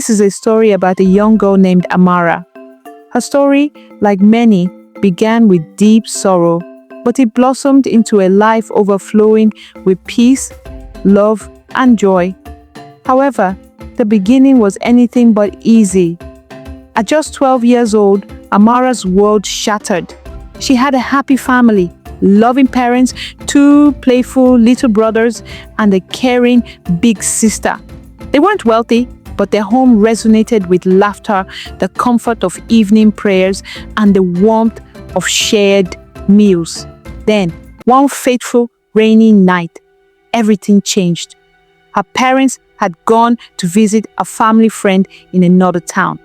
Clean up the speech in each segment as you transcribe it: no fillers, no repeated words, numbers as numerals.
This is a story about a young girl named Amara. Her story, like many, began with deep sorrow, but it blossomed into a life overflowing with peace, love, and joy. However, the beginning was anything but easy. At just 12 years old, Amara's world shattered. She had a happy family, loving parents, 2 playful little brothers, and a caring big sister. They weren't wealthy, but their home resonated with laughter, the comfort of evening prayers, and the warmth of shared meals. Then, one fateful rainy night, everything changed. Her parents had gone to visit a family friend in another town.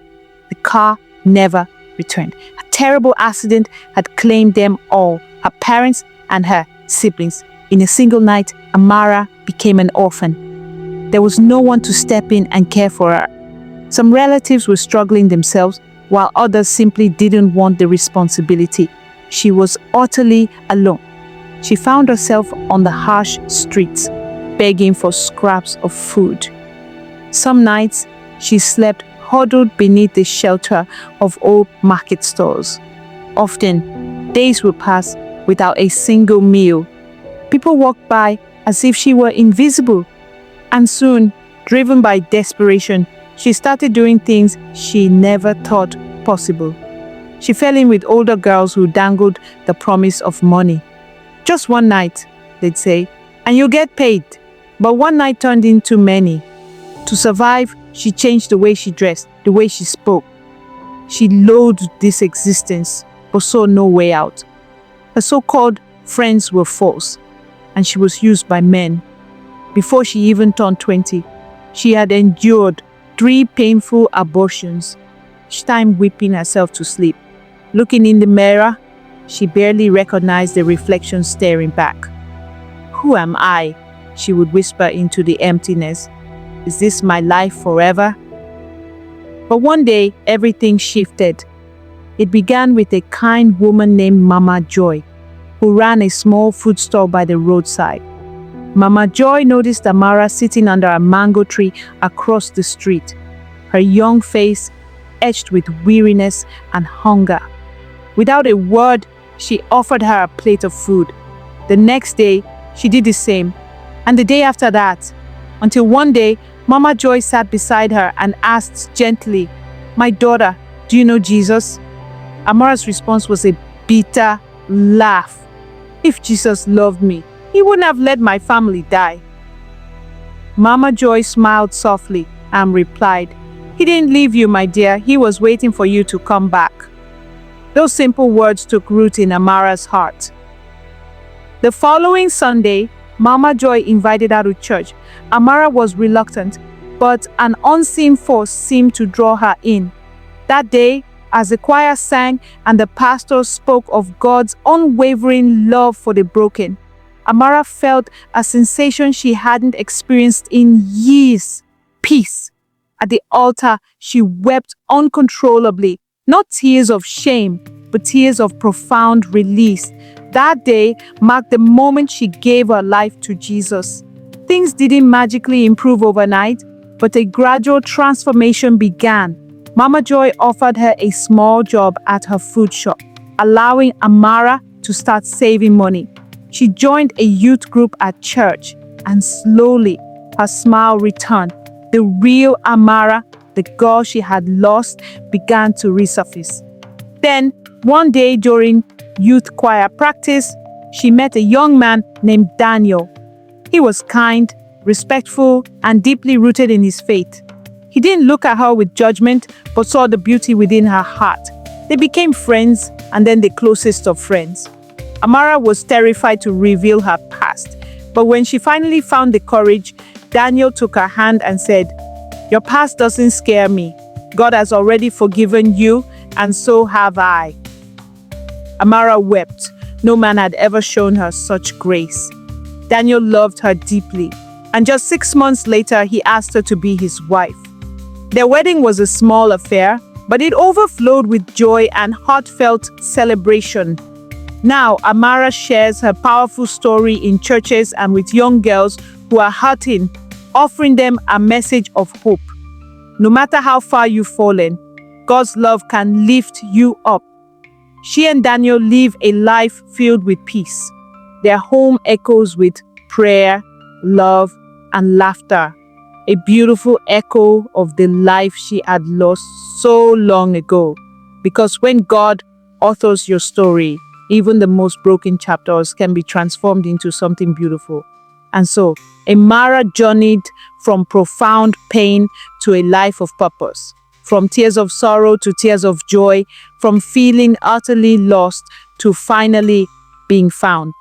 The car never returned. A terrible accident had claimed them all, her parents and her siblings. In a single night, Amara became an orphan. There was no one to step in and care for her. Some relatives were struggling themselves, while others simply didn't want the responsibility. She was utterly alone. She found herself on the harsh streets, begging for scraps of food. Some nights, she slept huddled beneath the shelter of old market stalls. Often, days would pass without a single meal. People walked by as if she were invisible. And soon, driven by desperation, she started doing things she never thought possible. She fell in with older girls who dangled the promise of money. Just one night, they'd say, and you'll get paid. But one night turned into many. To survive, she changed the way she dressed, the way she spoke. She loathed this existence, but saw no way out. Her so-called friends were false, and she was used by men. Before she even turned 20, she had endured 3 painful abortions, each time weeping herself to sleep. Looking in the mirror, she barely recognized the reflection staring back. "Who am I?" she would whisper into the emptiness. "Is this my life forever?" But one day, everything shifted. It began with a kind woman named Mama Joy, who ran a small food stall by the roadside. Mama Joy noticed Amara sitting under a mango tree across the street, her young face etched with weariness and hunger. Without a word, she offered her a plate of food. The next day, she did the same, and the day after that, until one day, Mama Joy sat beside her and asked gently, "My daughter, do you know Jesus?" Amara's response was a bitter laugh. "If Jesus loved me, He wouldn't have let my family die." Mama Joy smiled softly and replied, "He didn't leave you, my dear. He was waiting for you to come back." Those simple words took root in Amara's heart. The following Sunday, Mama Joy invited her to church. Amara was reluctant, but an unseen force seemed to draw her in. That day, as the choir sang and the pastor spoke of God's unwavering love for the broken, Amara felt a sensation she hadn't experienced in years: peace. At the altar, she wept uncontrollably, not tears of shame, but tears of profound release. That day marked the moment she gave her life to Jesus. Things didn't magically improve overnight, but a gradual transformation began. Mama Joy offered her a small job at her food shop, allowing Amara to start saving money. She joined a youth group at church, and slowly her smile returned. The real Amara, the girl she had lost, began to resurface. Then, one day during youth choir practice, she met a young man named Daniel. He was kind, respectful, and deeply rooted in his faith. He didn't look at her with judgment, but saw the beauty within her heart. They became friends, and then the closest of friends. Amara was terrified to reveal her past, but when she finally found the courage, Daniel took her hand and said, "Your past doesn't scare me. God has already forgiven you, and so have I." Amara wept. No man had ever shown her such grace. Daniel loved her deeply, and just 6 months later, he asked her to be his wife. Their wedding was a small affair, but it overflowed with joy and heartfelt celebration. Now, Amara shares her powerful story in churches and with young girls who are hurting, offering them a message of hope. No matter how far you've fallen, God's love can lift you up. She and Daniel live a life filled with peace. Their home echoes with prayer, love, and laughter. A beautiful echo of the life she had lost so long ago. Because when God authors your story, even the most broken chapters can be transformed into something beautiful. And so, Amara journeyed from profound pain to a life of purpose, from tears of sorrow to tears of joy, from feeling utterly lost to finally being found.